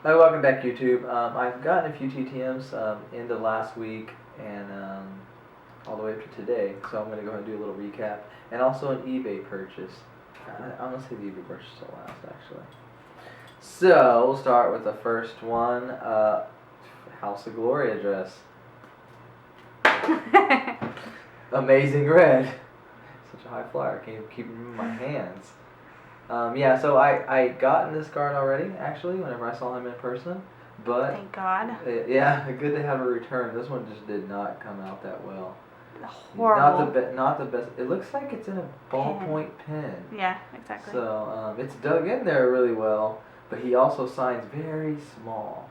Hi, welcome back, YouTube. I've gotten a few TTMs into last week and all the way up to today, so I'm going to go ahead and do a little recap. And also an eBay purchase. I'm going to say the eBay purchase till last, actually. So, we'll start with the first one. House of Glory address. Amazing red. Such a high flyer. I can't even keep him in my hands. Yeah, so I gotten this card already, actually, whenever I saw him in person. But thank God. Yeah, good to have a return. This one just did not come out that well. Horrible. Not the best. It looks like it's in a ballpoint pen. Yeah, exactly. So it's dug in there really well, but he also signs very small.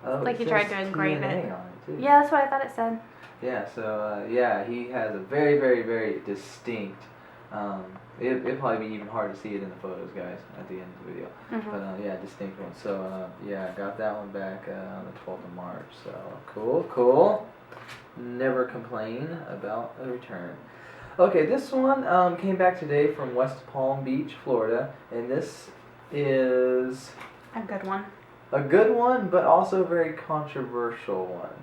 Oh, like he tried to engrave TNA it. on it too. Yeah, that's what I thought it said. Yeah, so yeah, he has a very, very, very distinct. It'll probably be even hard to see it in the photos, guys, at the end of the video. Mm-hmm. But yeah, distinct one. So yeah, I got that one back on the 12th of March. So cool. Never complain about a return. Okay, this one came back today from West Palm Beach, Florida, and this is a good one. A good one, but also a very controversial one.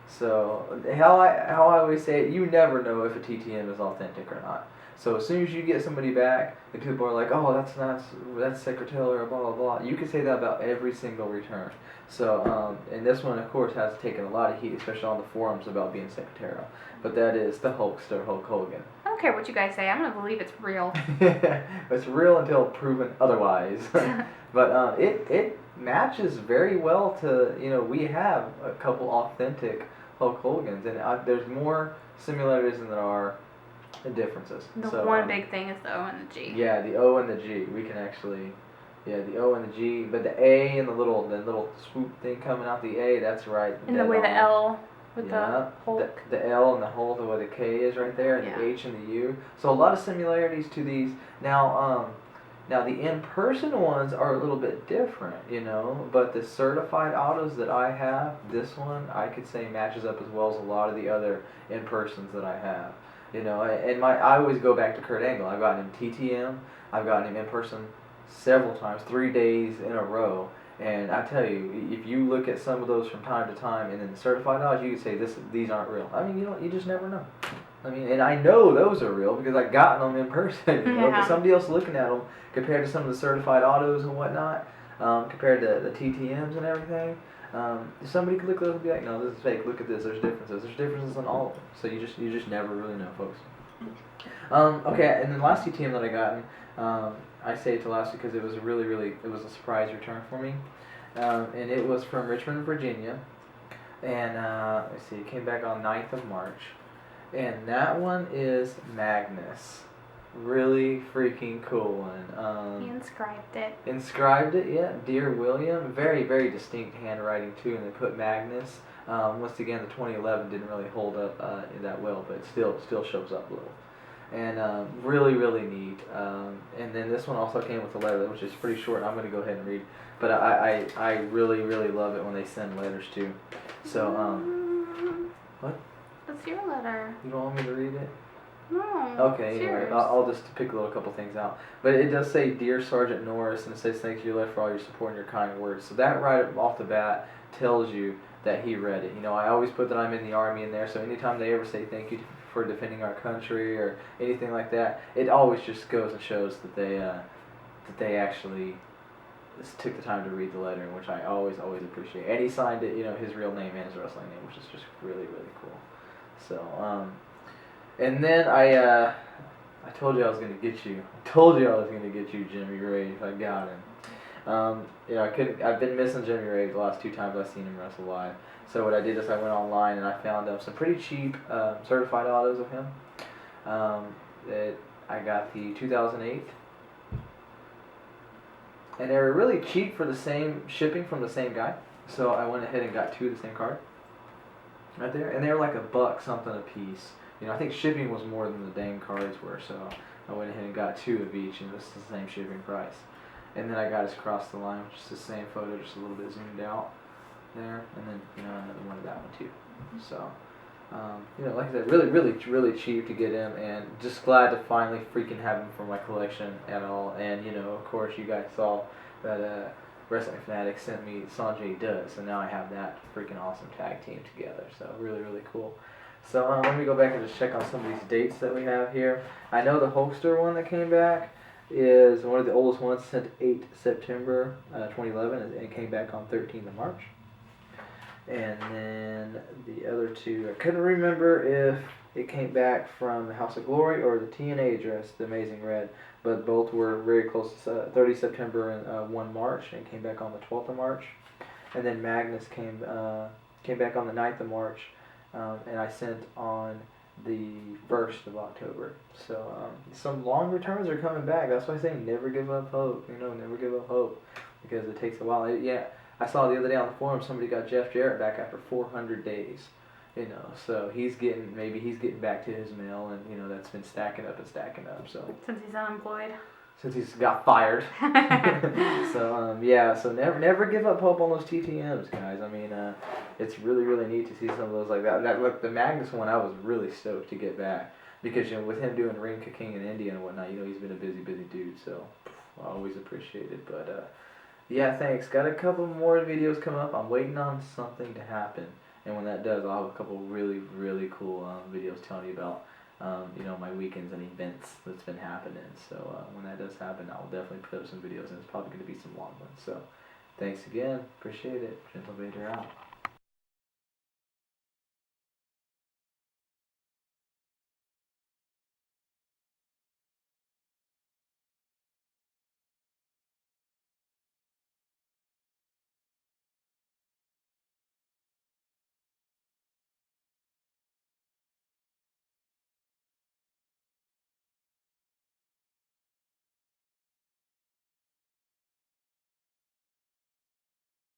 So how I always say it, you never know if a TTM is authentic or not. So as soon as you get somebody back, and people are like, oh, that's Secretarial or blah blah blah. You can say that about every single return. So and this one, of course, has taken a lot of heat, especially on the forums about being Secretarial. But that is the Hulkster Hulk Hogan. I don't care what you guys say. I'm gonna believe it's real. It's real until proven otherwise. But it matches very well to, we have a couple authentic Hulk Hogan's, and there's more similarities than there are differences. The one big thing is the O and the G. Yeah, the O and the G. We can actually, the O and the G, but the A and the little swoop thing coming out the A, that's right. And the way the L with the Hulk. The L and the hole, the way the K is right there, and the H and the U. So a lot of similarities to these. Now the in-person ones are a little bit different, but the certified autos that I have, this one, I could say matches up as well as a lot of the other in-persons that I have. And I always go back to Kurt Angle. I've gotten him TTM, I've gotten him in person several times, 3 days in a row. And I tell you, if you look at some of those from time to time, and then the certified autos, you could say these aren't real. I mean, you just never know. And I know those are real because I've gotten them in person. But somebody else looking at them compared to some of the certified autos and whatnot, compared to the TTMs and everything, somebody could look at it and be like, no, this is fake. Look at this. There's differences. There's differences in all of them. So you just never really know, folks. Okay, and then the last TTM that I gotten, I say it to last because it was it was a surprise return for me, and it was from Richmond, Virginia, and let's see, it came back on 9th of March. And that one is Magnus. Really freaking cool one. He Inscribed it, yeah. Dear William. Very, very distinct handwriting too, and they put Magnus. Once again, the 2011 didn't really hold up that well, but it still shows up a little. And really, really neat. And then this one also came with a letter, which is pretty short. I'm going to go ahead and read. But I really, really love it when they send letters too. So, what? What's your letter? You don't want me to read it? No. Okay, anyway, I'll just pick a couple things out. But it does say, Dear Sergeant Norris, and it says, thanks you for all your support and your kind words. So that right off the bat tells you that he read it. I always put that I'm in the Army in there, so anytime they ever say thank you for defending our country or anything like that, it always just goes and shows that they actually took the time to read the letter, which I always appreciate. And he signed it, his real name and his wrestling name, which is just really, really cool. So, and then I told you I was gonna get you. I told you I was gonna get you, Jimmy Rave. I got him. I've been missing Jimmy Rave the last 2 times I've seen him wrestle live. So what I did is I went online and I found some pretty cheap certified autos of him. I got the 2008, and they were really cheap for the same shipping from the same guy. So I went ahead and got 2 of the same card. Right there, and they were like $1 something a piece. I think shipping was more than the dang cards were, so I went ahead and got 2 of each, and it was the same shipping price. And then I got his Cross the Line, which is the same photo, just a little bit zoomed out there, and then another one of that one too. So, like I said, really cheap to get him, and just glad to finally freaking have him for my collection at all. And of course, you guys saw that Wrestling Fanatics sent me Sanjay Dutt, so now I have that freaking awesome tag team together. So really, really cool. So let me go back and just check on some of these dates that we have here. I know the Hulkster one that came back is one of the oldest ones, sent 8 September 2011, and it came back on 13th of March. And then the other two, I couldn't remember if it came back from the House of Glory or the TNA address, the Amazing Red, but both were very close to 30 September and 1 March, and came back on the 12th of March. And then Magnus came back on the 9th of March, and I sent on the 1st of October. So some long returns are coming back. That's why I say never give up hope. Never give up hope, because it takes a while. I saw the other day on the forum somebody got Jeff Jarrett back after 400 days. So maybe he's getting back to his mill, and that's been stacking up. So Since he's unemployed. Since he's got fired. So never give up hope on those TTMs, guys. I mean, it's really, really neat to see some of those like that. Look, the Magnus one, I was really stoked to get back, because with him doing Ring King in India and whatnot, he's been a busy dude. So I always appreciate it. But thanks. Got a couple more videos coming up. I'm waiting on something to happen. And when that does, I'll have a couple really, really cool videos telling you about, my weekends and events that's been happening. So when that does happen, I'll definitely put up some videos, and it's probably going to be some long ones. So thanks again. Appreciate it. Gentle Vader out.